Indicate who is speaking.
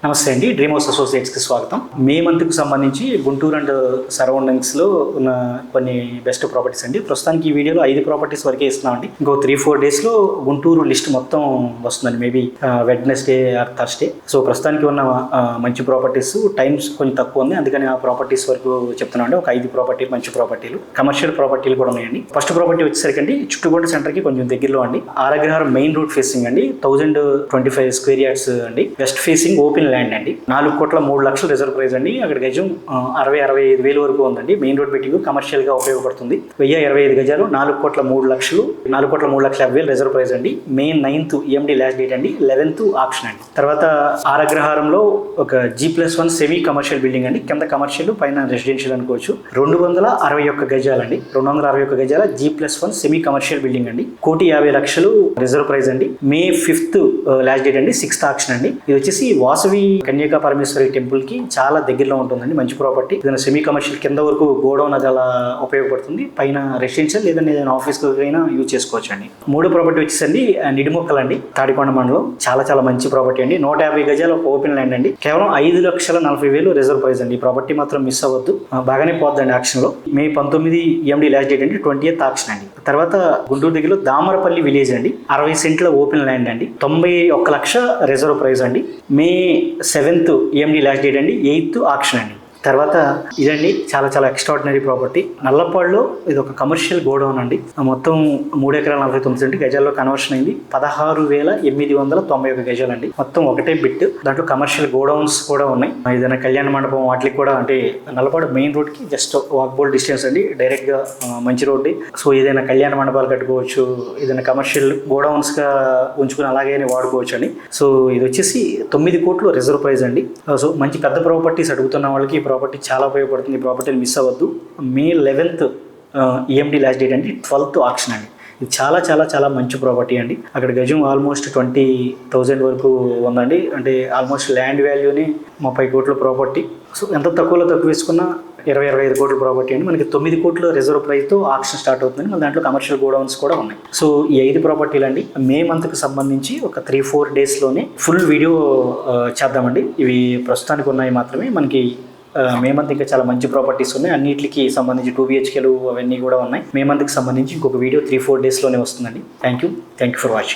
Speaker 1: నమస్తే అండి, dream house అసోసియేట్స్కి స్వాగతం. మే మంత్కి సంబంధించి గుంటూరు అండ్ సరౌండింగ్స్లో ఉన్న కొన్ని బెస్ట్ ప్రాపర్టీస్ అండి. ప్రస్తుతానికి ఈ వీడియోలో 5 ప్రాపర్టీస్ వరకే ఇస్తున్నామండి. ఇంకో 3-4 డేస్లో గుంటూరు లిస్ట్ మొత్తం వస్తుందండి, maybe Wednesday are Thursday. So ప్రస్తుతానికి ఉన్న మంచి ప్రాపర్టీస్ టైమ్స్ కొంచెం తక్కువ ఉంది, అందుకని ఆ ప్రాపర్టీస్ వరకు చెప్తున్నామండి. ఒక 5 ప్రాపర్టీలు మంచి ప్రాపర్టీలు, కమర్షియల్ ప్రాపర్టీలు కూడా ఉన్నాయండి. ఫస్ట్ ప్రాపర్టీ వచ్చేసరికి అండి చుట్టుకోట సెంటర్కి కొంచెం దగ్గరలో అండి, ఆరగ్రహారం మెయిన్ రోడ్ ఫేసింగ్ అండి, 1025 స్క్వేర్ యార్డ్స్ అండి, వెస్ట్ ఫేసింగ్ ఓపెన్ ల్యాండ్ అండి. 4,03,00,000 రిజర్వ్ ప్రైస్ అండి. అక్కడ గజం 60-65 వేలు వరకు ఉందండి. మెయిన్ రోడ్ బిల్డింగ్ కమర్షియల్ గా ఉపయోగపడుతుంది. 1025 గజాలు, 4,03,00,000, 4,03,50,000 రిజర్వ్ ప్రైస్ అండి. May 9th EMD last date అండి, 11th ఆప్షన్ అండి. తర్వాత ఆరగ్రహారంలో ఒక G+1 సెమీ కమర్షియల్ బిల్డింగ్ అండి, కింద కమర్షియల్ పైన రెసిడెన్షియల్ అనుకోవచ్చు. 261 గజాలండి, 261 గజాల G+1 సెమీ కమర్షియల్ బిల్డింగ్ అండి. 1,50,00,000 రిజర్వ్ ప్రైస్ అండి. May 5th లాస్ట్ డేట్ అండి, 6th ఆప్షన్ అండి. ఇది వచ్చేసి వాసవి కన్యకా పరమేశ్వరి టెంపుల్ కి చాలా దగ్గరలో ఉంటుందండి. మంచి ప్రాపర్టీ. ఏదైనా సెమీ కమర్షియల్ కింద వరకు గోడౌన్ అది అలా ఉపయోగపడుతుంది, పైన రెసిడెన్షియల్ లేదంటే ఏదైనా ఆఫీస్ అయినా యూజ్ చేసుకోవచ్చు అండి. మూడో ప్రాపర్టీ వచ్చేసండి నిడిమొక్కలు అండి, తాడికొండ మండలం. చాలా మంచి ప్రాపర్టీ అండి. 150 గజాల ఒక ఓపెన్ ల్యాండ్ అండి, కేవలం 5,40,000 రిజర్వ్ ప్రైస్ అండి. ఈ ప్రాపర్టీ మాత్రం మిస్ అవ్వద్దు, బాగానే పోద్దండి ఆక్షన్ లో. May 19 EMD లాస్ట్ డేట్ అండి, 20th ఆక్షన్ అండి. తర్వాత గుంటూరు దగ్గరలో దామరపల్లి విలేజ్ అండి, 60 సెంట్ల ఓపెన్ ల్యాండ్ అండి, 91,00,000 రిజర్వ్ ప్రైస్ అండి. May 7th EMD last date అండి, 8th ఆక్షన్ అండి. తర్వాత ఇదండి చాలా ఎక్స్ట్రాడినరీ ప్రాపర్టీ. నల్లపాడులో ఇది ఒక కమర్షియల్ గోడౌన్ అండి, మొత్తం 3 ఎకరాల 49 సెంట్ గజాల్లో కన్వర్షన్ అయింది. 16,891 గజాలండి, మొత్తం ఒకటే బిట్. దాంట్లో కమర్షియల్ గోడౌన్స్ కూడా ఉన్నాయి. ఏదైనా కళ్యాణ మండపం వాటికి కూడా, అంటే నల్లపాడు మెయిన్ రోడ్ కి జస్ట్ వాకబుల్ డిస్టెన్స్ అండి, డైరెక్ట్ గా మంచి రోడ్. సో ఏదైనా కళ్యాణ మండపాలు కట్టుకోవచ్చు, ఏదైనా కమర్షియల్ గోడౌన్స్ గా ఉంచుకుని అలాగే వాడుకోవచ్చు అండి. సో ఇది వచ్చేసి 9 కోట్లు రిజర్వ్ ప్రైస్ అండి. సో మంచి పెద్ద ప్రాపర్టీస్ అడుగుతున్న వాళ్ళకి ప్రాపర్టీ చాలా ఉపయోగపడుతుంది. ఈ ప్రాపర్టీని మిస్ అవ్వద్దు. May 11th EMD last date అండి, 12th ఆప్షన్ అండి. ఇది చాలా మంచి ప్రాపర్టీ అండి. అక్కడ గజం ఆల్మోస్ట్ 20,000 వరకు ఉందండి, అంటే ఆల్మోస్ట్ ల్యాండ్ వాల్యూని 30 కోట్ల ప్రాపర్టీ. సో ఎంత తక్కువ వేసుకున్నా 20-25 కోట్ల ప్రాపర్టీ అండి. మనకి 9 కోట్ల రిజర్వ్ ప్రైస్తో ఆక్షన్ స్టార్ట్ అవుతుంది. మన దాంట్లో కమర్షియల్ గోడౌన్స్ కూడా ఉన్నాయి. సో ఈ 5 ప్రాపర్టీలు అండి. మే మంత్కి సంబంధించి ఒక 3-4 డేస్లోనే ఫుల్ వీడియో చేద్దామండి. ఇవి ప్రస్తుతానికి ఉన్నాయి మాత్రమే. మనకి మే మంత్ ఇంకా చాలా మంచి ప్రాపర్టీస్ ఉన్నాయి. అన్నిటికి సంబంధించి 2 BHKలు అవన్నీ కూడా ఉన్నాయి. మే మంత్కి సంబంధించి ఇంకొక వీడియో 3-4 డేస్లోనే వస్తుందండి. Thank you for watching.